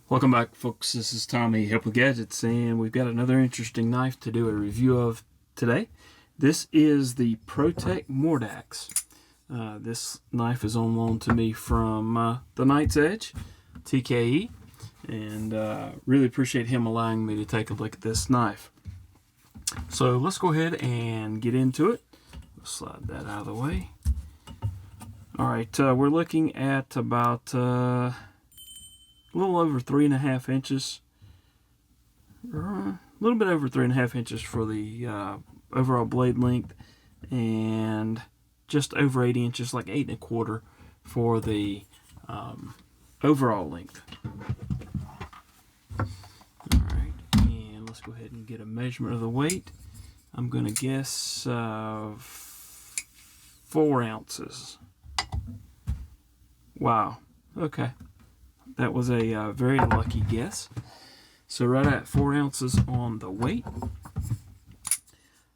Welcome back, folks. This is Tommy, Help with Gadgets, and we've got another interesting knife to do a review of today. This is the Protect Mordax. This knife is on loan to me from the Knight's Edge, TKE, and really appreciate him allowing me to take a look at this knife. So let's go ahead and get into it. We'll slide that out of the way. Alright, we're looking at about a little over 3.5 inches, a little bit over 3.5 inches for the overall blade length, and just over 8 inches, like 8.25 for the overall length. Alright, and let's go ahead and get a measurement of the weight. I'm going to guess 4 ounces. Wow, okay. That was a very lucky guess. So right at 4 ounces on the weight.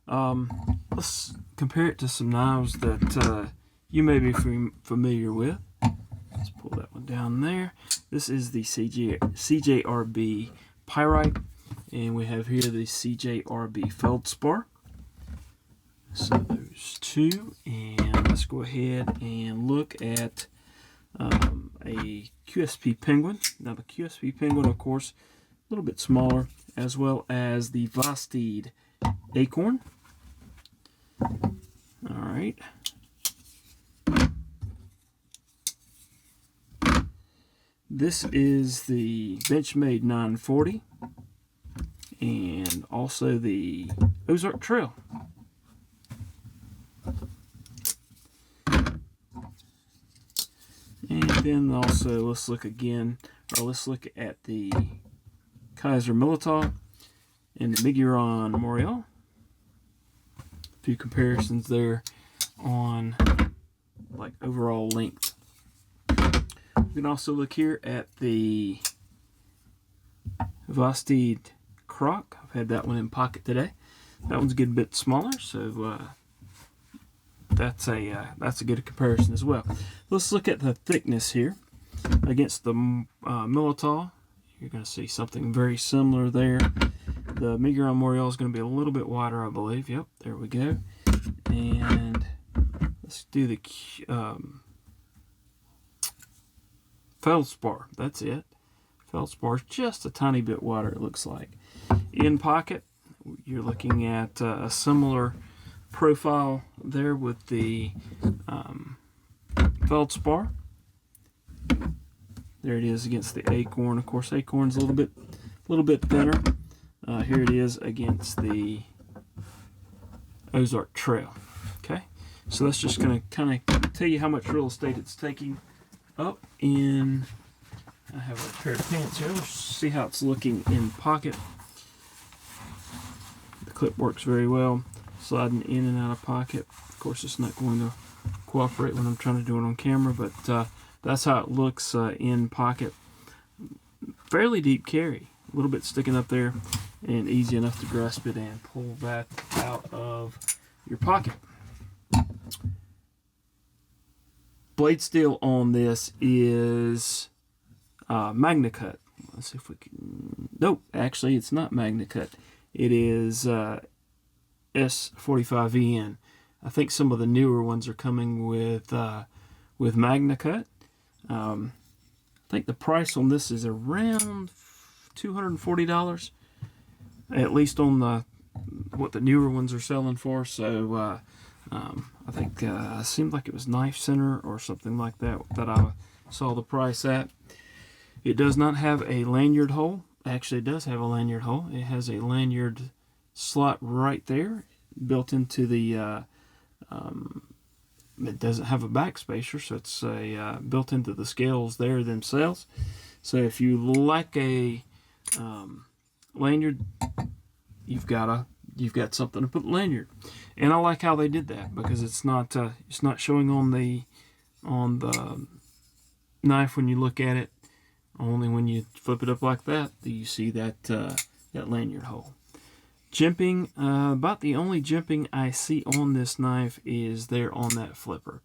Let's compare it to some knives that you may be familiar with. Let's pull that one down there. This is the CJRB Pyrite, and we have here the CJRB Feldspar. So those two, and let's go ahead and look at a QSP Penguin. Now the QSP Penguin, of course, a little bit smaller, as well as the Vosteed Acorn. Alright. This is the Benchmade 940, and also the Ozark Trail. And then also let's look at the Kaiser Militao and the Miguron Morial. A few comparisons there on like overall length. We can also look here at the Vosteed Croc. I've had that one in pocket today. That one's getting a bit smaller, so that's a good comparison as well. Let's look at the thickness here against the Militao. You're going to see something very similar there. The Miguron Morial is going to be a little bit wider, I believe. Yep, there we go. And let's do the Feldspar. That's it. Feldspar is just a tiny bit wider, it looks like. In pocket, you're looking at a similar profile there with the Feldspar. There it is against the Acorn. Of course, Acorn's a little bit thinner. Here it is against the Ozark Trail. Okay, so that's just going to kind of tell you how much real estate it's taking up in. I have a pair of pants here. Let's see how it's looking in pocket. The clip works very well, sliding in and out of pocket. Of course, it's not going to cooperate when I'm trying to do it on camera, but that's how it looks in pocket. Fairly deep carry, a little bit sticking up there, and easy enough to grasp it and pull that out of your pocket. Blade steel on this is MagnaCut. Let's see if we can. Nope, actually, it's not MagnaCut. It is S45EN. I think some of the newer ones are coming with MagnaCut. I think the price on this is around $240, at least on what the newer ones are selling for. So I think it seemed like it was Knife Center or something like that I saw the price at. It does not have a lanyard hole. Actually, it does have a lanyard hole. It has a lanyard slot right there built into the it doesn't have a backspacer, so it's built into the scales there themselves. So if you like a lanyard, you've got something to put the lanyard. And I like how they did that, because it's not showing on the knife when you look at it. Only when you flip it up like that do you see that lanyard hole. Jimping, about the only jimping I see on this knife is there on that flipper.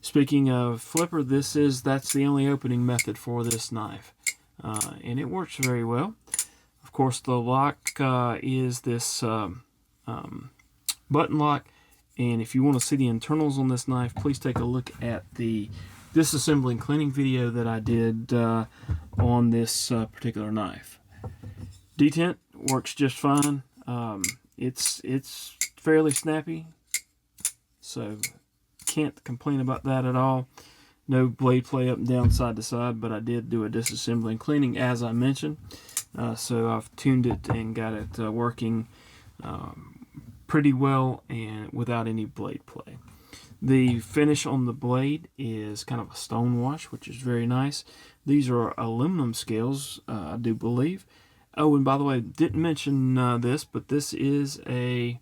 Speaking of flipper, that's the only opening method for this knife. and it works very well. Of course, the lock is this button lock, and if you want to see the internals on this knife, please take a look at the disassembling cleaning video that I did on this particular knife. Detent works just fine. It's fairly snappy, so can't complain about that at all. No blade play up and down, side to side, but I did do a disassembling cleaning as I mentioned. So I've tuned it and got it working pretty well and without any blade play. The finish on the blade is kind of a stone wash, which is very nice. These are aluminum scales, I do believe. Oh, and by the way, didn't mention this, but this is a